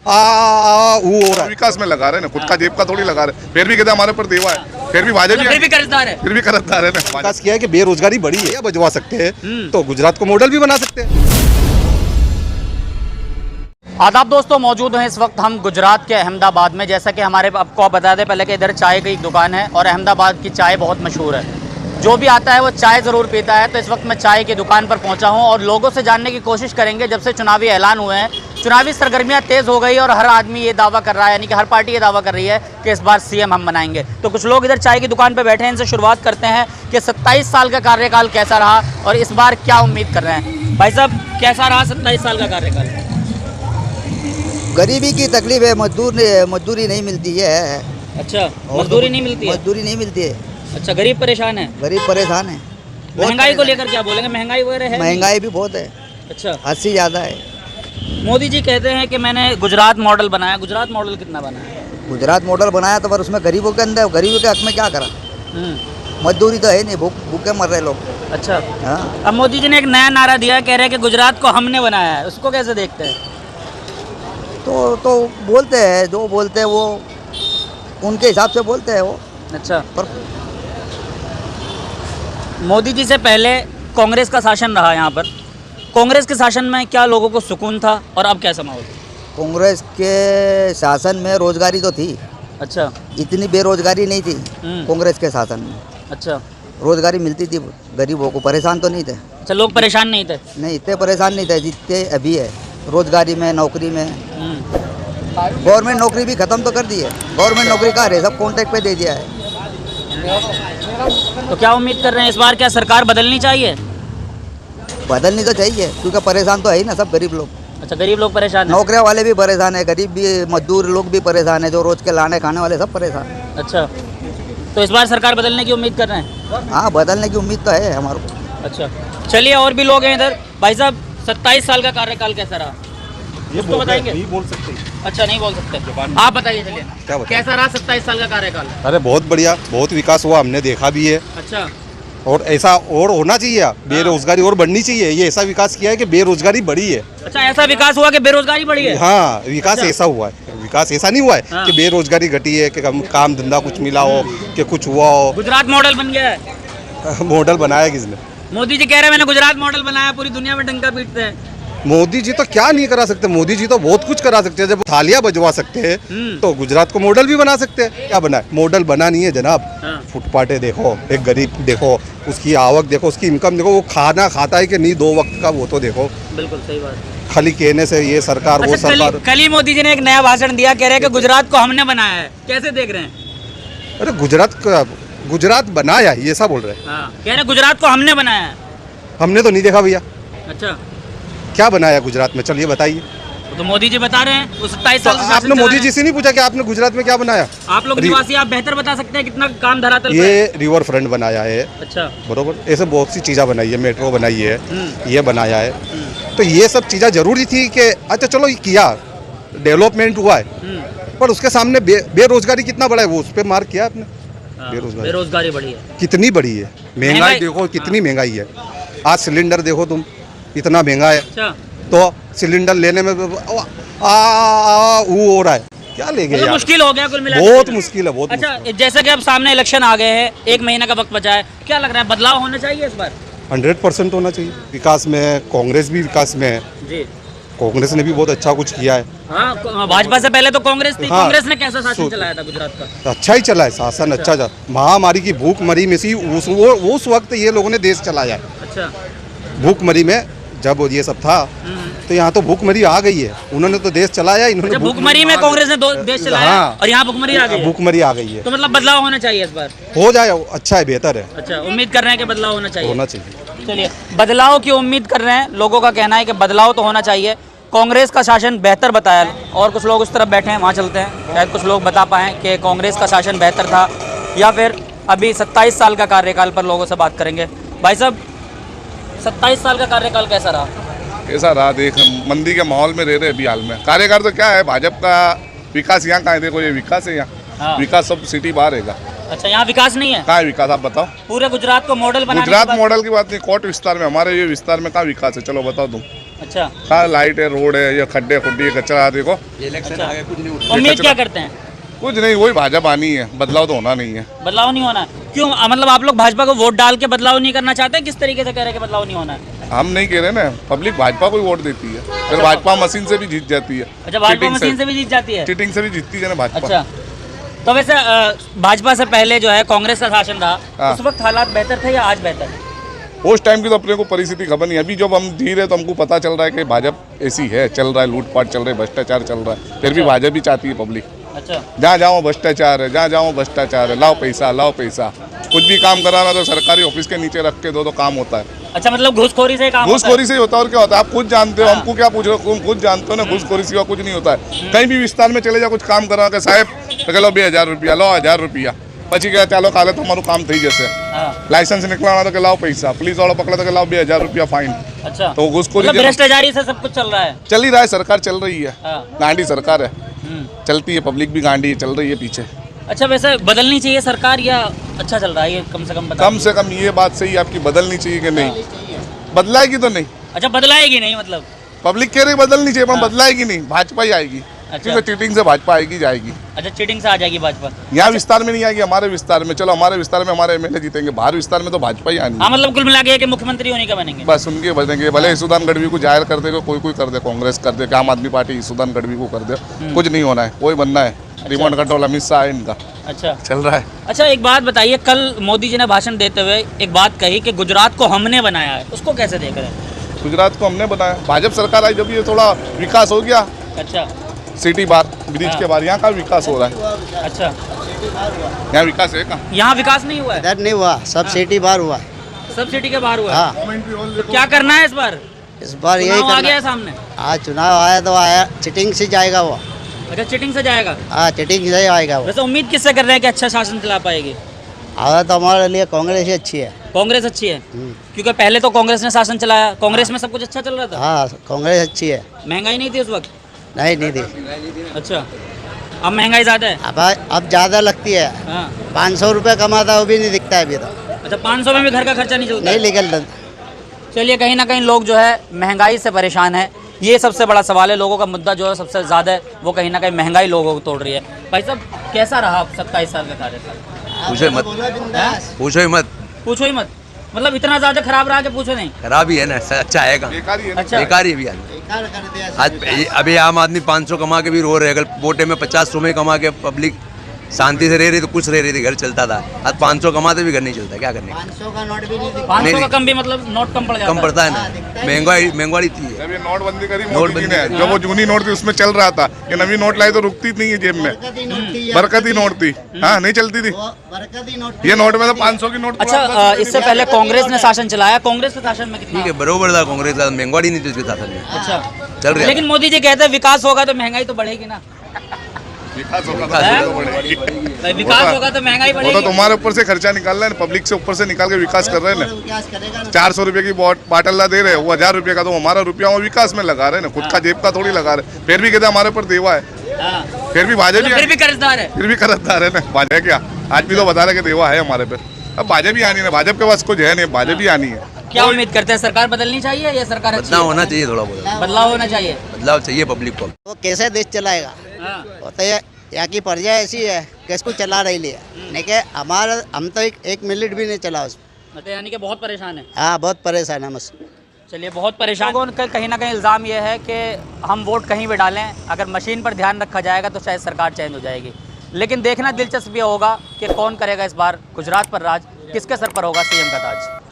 वो हो रहा है। विकास में लगा रहे ना, खुद का जेब का थोड़ी लगा रहे, फिर भी कहते हमारे ऊपर देवा है, फिर भी भाजपा फिर भी कर्जदार है, फिर भी कर्जदार है ना। विकास किया है कि बेरोजगारी बढ़ी है, बजवा सकते हैं तो गुजरात को मॉडल भी बना सकते हैं। आदाब दोस्तों, मौजूद हैं इस वक्त हम गुजरात के अहमदाबाद में। जैसा कि हमारे आपको बता दें पहले कि इधर चाय की एक दुकान है और अहमदाबाद की चाय बहुत मशहूर है, जो भी आता है वो चाय ज़रूर पीता है। तो इस वक्त मैं चाय की दुकान पर पहुंचा हूं और लोगों से जानने की कोशिश करेंगे। जब से चुनावी ऐलान हुए हैं, चुनावी सरगर्मियां तेज़ हो गई और हर आदमी ये दावा कर रहा है, यानी कि हर पार्टी ये दावा कर रही है कि इस बार सीएम हम बनाएंगे। तो कुछ लोग इधर चाय की दुकान पर बैठे हैं, इनसे शुरुआत करते हैं कि 27 साल का कार्यकाल कैसा रहा और इस बार क्या उम्मीद कर रहे हैं। भाई साहब, कैसा रहा 27 साल का कार्यकाल? गरीबी की तकलीफ है, मजदूरी नहीं मिलती है। अच्छा, मजदूरी नहीं मिलती है? मजदूरी नहीं मिलती है। अच्छा, गरीब परेशान है? गरीब परेशान है। महंगाई को लेकर क्या बोलेंगे? महंगाई वगैरह है? महंगाई भी बहुत है। अच्छा, 80 ज़्यादा है। मोदी जी कहते हैं कि मैंने गुजरात मॉडल बनाया। गुजरात मॉडल कितना बनाया? गुजरात मॉडल बनाया तो पर उसमें गरीबों के अंदर, गरीबों के हक में क्या करा? मजदूरी तो है नहीं, भूखे मर रहे लोग। अच्छा, हाँ। अब मोदी जी ने एक नया नारा दिया, कह रहे हैं कि गुजरात को हमने बनाया है। उसको कैसे देखते हैं? तो बोलते हैं, जो बोलते हैं वो उनके हिसाब से बोलते हैं वो। अच्छा, पर मोदी जी से पहले कांग्रेस का शासन रहा यहाँ पर। कांग्रेस के शासन में क्या लोगों को सुकून था और अब कैसा माहौल? कांग्रेस के शासन में रोजगारी तो थी। अच्छा, इतनी बेरोजगारी नहीं थी कांग्रेस के शासन में। अच्छा, रोजगारी मिलती थी, गरीबों को परेशान तो नहीं थे। अच्छा, लोग परेशान नहीं थे? नहीं, इतने परेशान नहीं थे जितने अभी है। रोजगारी में, नौकरी में, गवर्नमेंट नौकरी भी खत्म तो कर दी है। गवर्नमेंट नौकरी कहाँ है, सब कॉन्ट्रैक्ट पे दे दिया है। तो क्या उम्मीद कर रहे हैं इस बार? क्या सरकार बदलनी चाहिए? बदलनी तो चाहिए, क्योंकि परेशान तो है ही ना सब गरीब लोग। अच्छा, गरीब लोग परेशान हैं? नौकरियाँ वाले भी परेशान है, गरीब भी, मजदूर लोग भी परेशान है, जो रोज के लाने खाने वाले सब परेशान है। अच्छा, तो इस बार सरकार बदलने की उम्मीद कर रहे हैं? हाँ, बदलने की उम्मीद तो है हमारे को। अच्छा, चलिए, और भी लोग हैं इधर। भाई साहब, 27 साल का कार्यकाल कैसा रहा? ये तो बताएंगे? नहीं बोल सकते। अच्छा, नहीं बोल सकते, आप बताइए। चलिए, क्या बताएं? कैसा रहा 27 साल का कार्यकाल? अरे बहुत बढ़िया, बहुत विकास हुआ, हमने देखा भी है। अच्छा, और ऐसा और होना चाहिए, बेरोजगारी और बढ़नी चाहिए। ये ऐसा विकास किया है कि बेरोजगारी बढ़ी है। अच्छा, ऐसा विकास हुआ कि बेरोजगारी बढ़ी है? हाँ, विकास ऐसा हुआ है। विकास ऐसा नहीं हुआ है कि बेरोजगारी घटी है, कि काम धंधा कुछ मिला हो, कि कुछ हुआ हो। गुजरात मॉडल बन गया है? मॉडल बनाया किसने? मोदी जी कह रहे हैं मैंने गुजरात मॉडल बनाया, पूरी दुनिया में डंका पीटते हैं। मोदी जी तो क्या नहीं करा सकते, मोदी जी तो बहुत कुछ करा सकते हैं। जब थालियां बजवा सकते हैं तो गुजरात को मॉडल भी बना सकते हैं। क्या बना है? मॉडल बना नहीं है जनाब। फुटपाटे देखो, एक गरीब देखो, उसकी आवक देखो, उसकी इनकम देखो, वो खाना खाता है कि नहीं 2 वक्त का, वो तो देखो। बिल्कुल सही बात। खाली कहने से ये सरकार, वो सरकार। कल ही मोदी जी ने एक नया भाषण दिया, कह रहे हैं कि गुजरात को हमने बनाया है। कैसे देख रहे हैं? अरे गुजरात बनाया है, ये ऐसा बोल रहे हैं। कह रहे गुजरात को हमने बनाया है। हमने तो नहीं देखा भैया। अच्छा, क्या बनाया गुजरात में? चलिए बताइए। तो मोदी जी बता रहे हैं, वो 27 साल से आपने मोदी जी से नहीं पूछा कि आपने गुजरात में क्या बनाया? आप लोग निवासी, आप बेहतर बता सकते हैं कितना काम धरातल पे है। ये रिवर फ्रंट बनाया है। अच्छा, बरोबर, ऐसे बहुत सी चीज़ें बनाई है, मेट्रो बनाई है, ये बनाया है। तो ये सब चीज़ें जरूरी थी कि अच्छा चलो ये किया, डेवलपमेंट हुआ है, पर उसके सामने बेरोजगारी कितना बड़ा है, वो उस पर मार्क किया आपने। बेरोजगारी बढ़ी है, कितनी बड़ी है। महंगाई देखो, कितनी महंगाई है। आज सिलेंडर देखो तुम, इतना महंगा है। अच्छा, तो सिलेंडर लेने में वो हो रहा है, क्या ले गए? मुश्किल हो गया कुल मिला, बहुत मुश्किल है, बहुत। अच्छा, जैसे कि अब सामने इलेक्शन आ गए हैं, 1 महीने का वक्त बचा है, क्या लग रहा है बदलाव होना चाहिए इस बार? 100% होना चाहिए। विकास में कांग्रेस भी विकास में है जी। कांग्रेस ने भी बहुत अच्छा कुछ किया है। हाँ, भाजपा से पहले तो कांग्रेस थी। हाँ, कांग्रेस ने कैसा शासन चलाया था गुजरात का? अच्छा ही चला है शासन। अच्छा, महामारी की भूखमरी में से उस वक्त ये लोगों ने देश चलाया है। अच्छा, भूखमरी में जब ये सब था तो यहाँ तो भूखमरी आ गई है, उन्होंने तो देश चलाया। इन्होंने अच्छा, भूखमरी में कांग्रेस ने देश चलाया। हाँ, और यहाँ भूखमरी आ गई। भूखमरी आ गई है, तो मतलब बदलाव होना चाहिए इस बार। हो जाए, अच्छा है, बेहतर है। अच्छा, उम्मीद कर रहे हैं कि बदलाव होना चाहिए। होना चाहिए। चलिए, बदलाव की उम्मीद कर रहे हैं। लोगों का कहना है कि बदलाव तो होना चाहिए। कांग्रेस का शासन बेहतर बताया, और कुछ लोग उस तरफ बैठे हैं, वहाँ चलते हैं, शायद कुछ लोग बता पाएँ कि कांग्रेस का शासन बेहतर था या फिर अभी 27 साल का कार्यकाल पर लोगों से बात करेंगे। भाई साहब, 27 साल का कार्यकाल कैसा रहा? ऐसा रहा, देख मंदी के माहौल में रह रहे अभी हाल में। कार्यकाल तो क्या है, भाजपा का विकास यहाँ कहाँ है? देखो ये विकास है यहाँ। विकास सब सिटी बाहर है। अच्छा, यहाँ विकास नहीं है? कहाँ है विकास, आप बताओ। पूरे गुजरात को मॉडल बनाने गुजरात मॉडल की बात नहीं, कोट विस्तार में, हमारे ये विस्तार में कहाँ विकास है? चलो बताओ तुम। अच्छा, कहाँ लाइट है, रोड है, या खड्डे खुड्डी कचरा देखो। उम्मीद क्या करते हैं? कुछ नहीं, वही भाजपा आनी है, बदलाव तो होना नहीं है। बदलाव नहीं होना है? क्यों? मतलब आप लोग भाजपा को वोट डाल के बदलाव नहीं करना चाहते? किस तरीके से कह रहे हैं कि बदलाव नहीं होना है? हम नहीं कह रहे ना, पब्लिक भाजपा को ही वोट देती है, फिर भाजपा मशीन से भी जीत जाती है। अच्छा, भाजपा चीटिंग मशीन से भी जीत जाती है? चीटिंग से भी जीतती है ना भाजपा। अच्छा, तो वैसे भाजपा से पहले जो है कांग्रेस का शासन था, हाँ। उस वक्त हालात बेहतर थे या आज बेहतर है? उस टाइम की तो अपने को परिस्थिति खबर नहीं। अभी जब हम धीरे तो हमको पता चल रहा है कि भाजपा ऐसी है, चल रहा है, लूटपाट चल रहा है, भ्रष्टाचार चल रहा है, फिर भी भाजपा भी चाहती है पब्लिक। अच्छा, जहाँ जाओ भ्रष्टाचार है, जहाँ जाओ भ्रष्टाचार है, लाओ पैसा लाओ पैसा। कुछ भी काम कराना तो सरकारी ऑफिस के नीचे रख के दो तो काम होता है। अच्छा, मतलब घूसखोरी से काम होता है? घूसखोरी से ही होता है और क्या होता है, आप खुद जानते हो। हाँ। हमको क्या पूछ रहे हो, तुम खुद जानते हो ना, घूसखोरी सिवा कुछ नहीं होता है। कहीं भी विस्तार में चले जाओ, कुछ काम करा के साहब तो लो 2000 रुपया, लो 1000 रुपया, પછી ગયા ચાલો કાલે તમારું કામ થઈ જશે। हाँ। लाइसेंस निकलवाना तो के लाओ पैसा, पुलिस वाला पकड़ा तो के लाओ 2000 रुपया फाइन। अच्छा, तो घूसखोरी मतलब के- भ्रष्टाचारी से सब कुछ चल रहा है? चल ही रहा है, सरकार चल रही है, हाँ। गांडी सरकार है, हम्म। चलती है, पब्लिक भी गांडी है, चल रही है पीछे। अच्छा, वैसे बदलनी चाहिए सरकार या अच्छा चल रहा है ये? कम से कम बता। कम से कम ये बात सही आपकी, बदलनी चाहिए कि नहीं? बदलाएगी तो नहीं, अच्छा, बदलाएगी नहीं मतलब? पब्लिक कह रही बदलनी चाहिए पर बदलाएगी नहीं, भाजपा ही आएगी। अच्छा। क्योंकि चीटिंग से भाजपा आएगी जाएगी। अच्छा, चीटिंग से आ जाएगी भाजपा? यहाँ विस्तार में नहीं आएगी, हमारे विस्तार में। चलो हमारे विस्तार में हमारे एमएलए जीतेंगे, बाहर विस्तार में तो भाजपा ही आनी हाँ, है। मतलब कुल मिला के कि मुख्यमंत्री होने का बनेंगे? बस उनके बनेंगे, भले ईसुदान गढ़वी को जाहिर कर देगा, कोई कर दे, कांग्रेस कर दे, कि आम आदमी पार्टी ईसुदान गढ़वी को कर दे, कुछ नहीं होना है, कोई बनना है। रिमोट कंट्रोल अमित शाह है इनका, अच्छा चल रहा है। अच्छा, एक बात बताइए, कल मोदी जी ने भाषण देते हुए एक बात कही कि गुजरात को हमने बनाया है, उसको कैसे देख रहे हैं? गुजरात को हमने बनाया, भाजपा सरकार आई जब ये थोड़ा विकास हो गया, अच्छा सिटी बार ब्रिज हाँ। के बाहर यहाँ का विकास हो रहा है। अच्छा, यहाँ विकास है कहाँ? यहाँ विकास नहीं हुआ है? इधर नहीं हुआ, सब सिटी बार हुआ। सब सिटी के बाहर हुआ है? हाँ, तो क्या करना है इस बार? इस बार यही चुनाव आ गया करना। है सामने? आज चुनाव आया तो आया, चिटिंग से जाएगा वो। अच्छा, चीटिंग से जाएगा? हाँ, चिटिंग से आएगा वो। वैसे उम्मीद किससे कर रहे हैं कि अच्छा शासन चला पाएगी? आया तो हमारे लिए कांग्रेस ही अच्छी है। कांग्रेस अच्छी है? क्योंकि पहले तो कांग्रेस ने शासन चलाया, कांग्रेस में सब कुछ अच्छा चल रहा था, हाँ, कांग्रेस अच्छी है। महंगाई नहीं थी उस वक्त? नहीं नहीं दी, अच्छा, अब महंगाई ज्यादा है? अब ज़्यादा लगती है। हाँ। 500 रुपये कमाता है, वो भी नहीं दिखता है अभी तो। अच्छा, 500 में भी घर का खर्चा नहीं चलता? नहीं निकल। चलिए, कहीं ना कहीं लोग जो है महंगाई से परेशान है, ये सबसे बड़ा सवाल है। लोगों का मुद्दा जो है सबसे ज़्यादा है वो कहीं ना कहीं महंगाई लोगों को तोड़ रही है। भाई साहब, कैसा रहा 27 साल का कार्यकाल? पूछो मत, पूछो ही मत, पूछो ही मत, मतलब इतना ज़्यादा खराब रहा कि पूछो नहीं? खराब ही है ना, अच्छा आएगा, बेकार ही है ना। अच्छा, बेकार ही है भी। आज अभी आम आदमी 500 कमा के भी रो रहे, अगर वोटे में 50 में कमा के पब्लिक शांति से रह रही तो कुछ रह रही थी, घर चलता था। आज 500 कमाते भी घर नहीं चलता, क्या करने? 500 का नोट भी नहीं दिखता। 500 का नहीं। कम भी मतलब नोट कम पड़ जाता कम पड़ता है ना, महंगाई थी। जब ये नोटबंदी करी मोदी जी नोटबंदी ने, करी। जब वो जूनी नोट थी उसमें चल रहा था, ये नवी नोट लाई तो रुकती नहीं है जेब में, बरकती नोट थी। हाँ, नहीं चलती थी ये नोट में तो 500 की नोट। अच्छा, इससे पहले कांग्रेस ने शासन चलाया, कांग्रेस के शासन में कितना? ठीक है, बरोबर था कांग्रेस का, महंगाई नहीं थी उसके साथ में, अच्छा, चल रहा लेकिन मोदी जी कहते हैं विकास होगा तो महंगाई तो बढ़ेगी ना? विकास होगा है? तो बढ़ेगी। भाई, विकास होगा तो महंगाई वो तो बढ़ेगी? तुम्हारे ऊपर से खर्चा निकाल रहे हैं, पब्लिक से ऊपर से निकाल के विकास कर रहे हैं ना। 400 रुपए की बाटल ला दे रहे हैं, वो 1000 रुपए का तो हमारा रुपया वो विकास में लगा रहे हैं ना, खुद का जेब का थोड़ी लगा रहे हैं। फिर भी कहते हैं हमारे ऊपर देवा है, हाँ। फिर भी भाजपा मतलब फिर भी कर्जदार है? फिर भी कर्जदार है ना। भाजपा क्या आज भी तो बता रहे कि देवा है हमारे पे। अब भाजपा भी आनी है, भाजपा के पास कुछ है नहीं, भाजपा भी आनी है। क्या उम्मीद करते हैं, सरकार बदलनी चाहिए या सरकार अच्छी बदलाव है? होना चाहिए, थोड़ा बहुत बदलाव होना चाहिए। बदलाव चाहिए पब्लिक को। वो कैसे देश चलाएगा? हाँ। वो तो यहाँ की प्रजा ऐसी है कि इसको चला रही है, नहीं कि हमारा हम तो एक मिनट भी नहीं चला उसमें। मतलब यानी कि बहुत परेशान है? हाँ, बहुत परेशान है मस। चलिए, बहुत परेशान। लोगों का कहीं ना कहीं इल्ज़ाम ये है कि हम वोट कहीं भी डालें, अगर मशीन पर ध्यान रखा जाएगा तो शायद सरकार चेंज हो जाएगी। लेकिन देखना दिलचस्प ये होगा कि कौन करेगा इस बार गुजरात पर राज, किसके सर पर होगा सीएम का ताज।